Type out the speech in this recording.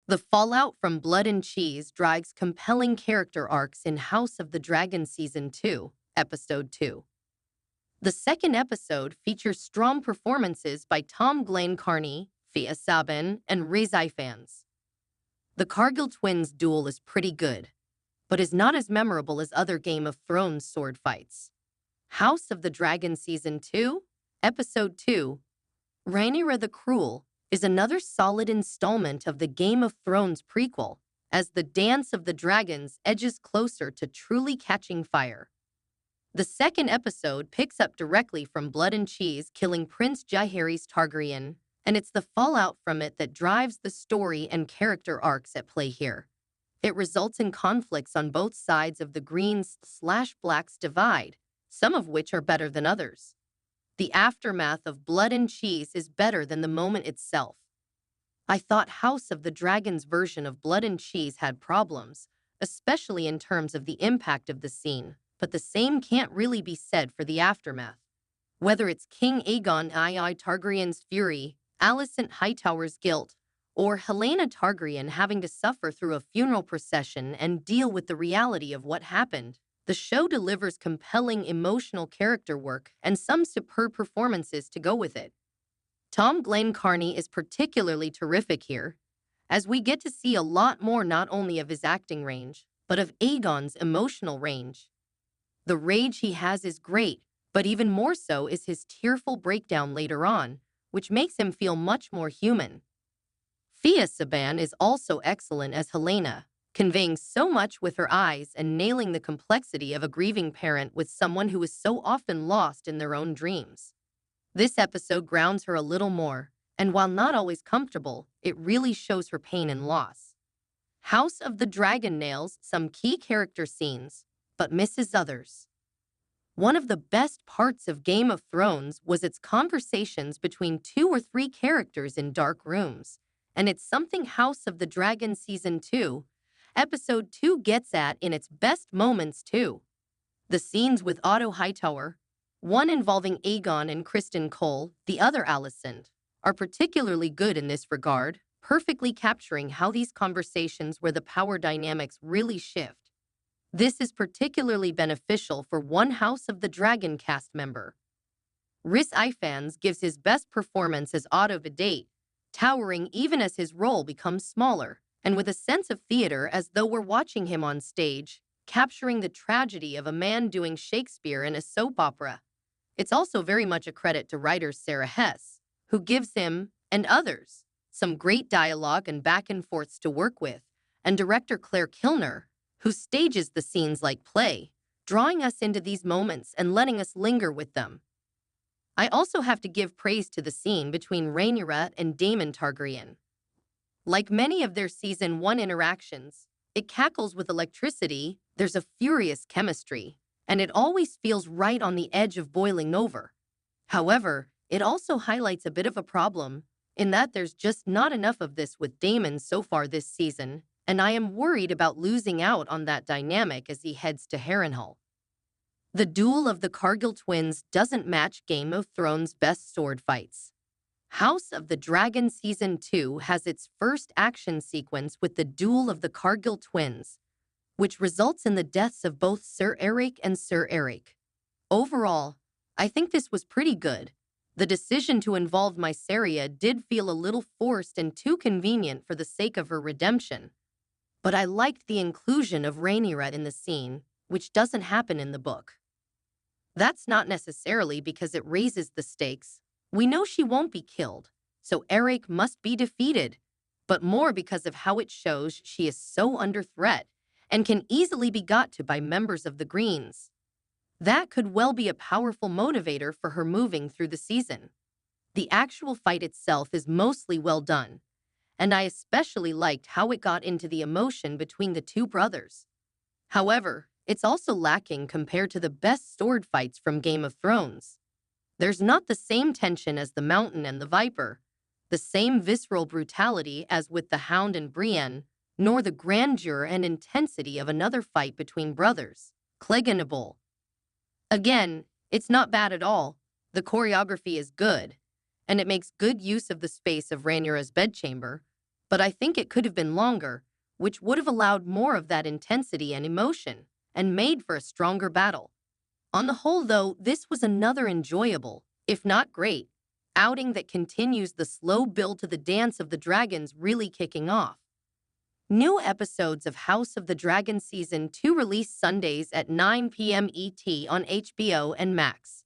The fallout from Blood and Cheese drives compelling character arcs in House of the Dragon Season 2, Episode 2. The second episode features strong performances by Tom Glenn-Carney, Fia Sabin, and Riz Ifans. The Cargill twins' duel is pretty good, but is not as memorable as other Game of Thrones sword fights. House of the Dragon Season 2, Episode 2, Rhaenyra the Cruel, is another solid installment of the Game of Thrones prequel, as the Dance of the Dragons edges closer to truly catching fire. The second episode picks up directly from Blood and Cheese killing Prince Jaehaerys Targaryen, and it's the fallout from it that drives the story and character arcs at play here. It results in conflicts on both sides of the Greens/Blacks divide, some of which are better than others. The aftermath of Blood and Cheese is better than the moment itself. I thought House of the Dragon's version of Blood and Cheese had problems, especially in terms of the impact of the scene, but the same can't really be said for the aftermath. Whether it's King Aegon II Targaryen's fury, Alicent Hightower's guilt, or Helena Targaryen having to suffer through a funeral procession and deal with the reality of what happened, the show delivers compelling emotional character work and some superb performances to go with it. Tom Glenn-Carney is particularly terrific here, as we get to see a lot more not only of his acting range, but of Aegon's emotional range. The rage he has is great, but even more so is his tearful breakdown later on, which makes him feel much more human. Fia Sabin is also excellent as Helena, conveying so much with her eyes and nailing the complexity of a grieving parent with someone who is so often lost in their own dreams. This episode grounds her a little more, and while not always comfortable, it really shows her pain and loss. House of the Dragon nails some key character scenes, but misses others. One of the best parts of Game of Thrones was its conversations between 2 or 3 characters in dark rooms, and it's something House of the Dragon Season 2, Episode 2 gets at in its best moments too. The scenes with Otto Hightower, one involving Aegon and Criston Cole, the other Alicent, are particularly good in this regard, perfectly capturing how these conversations where the power dynamics really shift. This is particularly beneficial for one House of the Dragon cast member. Riz Ifans gives his best performance as Otto to date, towering even as his role becomes smaller, and with a sense of theater as though we're watching him on stage, capturing the tragedy of a man doing Shakespeare in a soap opera. It's also very much a credit to writer Sarah Hess, who gives him, and others, some great dialogue and back and forths to work with, and director Claire Kilner, who stages the scenes like play, drawing us into these moments and letting us linger with them. I also have to give praise to the scene between Rhaenyra and Daemon Targaryen. Like many of their Season 1 interactions, it cackles with electricity, there's a furious chemistry, and it always feels right on the edge of boiling over. However, it also highlights a bit of a problem, in that there's just not enough of this with Daemon so far this season, and I am worried about losing out on that dynamic as he heads to Harrenhal. The duel of the Cargill twins doesn't match Game of Thrones' best sword fights. House of the Dragon Season 2 has its first action sequence with the duel of the Cargill twins, which results in the deaths of both Sir Eric and Sir Eric. Overall, I think this was pretty good. The decision to involve Mysaria did feel a little forced and too convenient for the sake of her redemption, but I liked the inclusion of Rhaenyra in the scene, which doesn't happen in the book. That's not necessarily because it raises the stakes. We know she won't be killed, so Eric must be defeated, but more because of how it shows she is so under threat and can easily be got to by members of the Greens. That could well be a powerful motivator for her moving through the season. The actual fight itself is mostly well done, and I especially liked how it got into the emotion between the 2 brothers. However, it's also lacking compared to the best sword fights from Game of Thrones. There's not the same tension as the Mountain and the Viper, the same visceral brutality as with the Hound and Brienne, nor the grandeur and intensity of another fight between brothers, Clegane and Bull. Again, it's not bad at all. The choreography is good, and it makes good use of the space of Rhaenyra's bedchamber, but I think it could have been longer, which would have allowed more of that intensity and emotion and made for a stronger battle. On the whole, though, this was another enjoyable, if not great, outing that continues the slow build to the Dance of the Dragons really kicking off. New episodes of House of the Dragon Season 2 release Sundays at 9 p.m. ET on HBO and Max.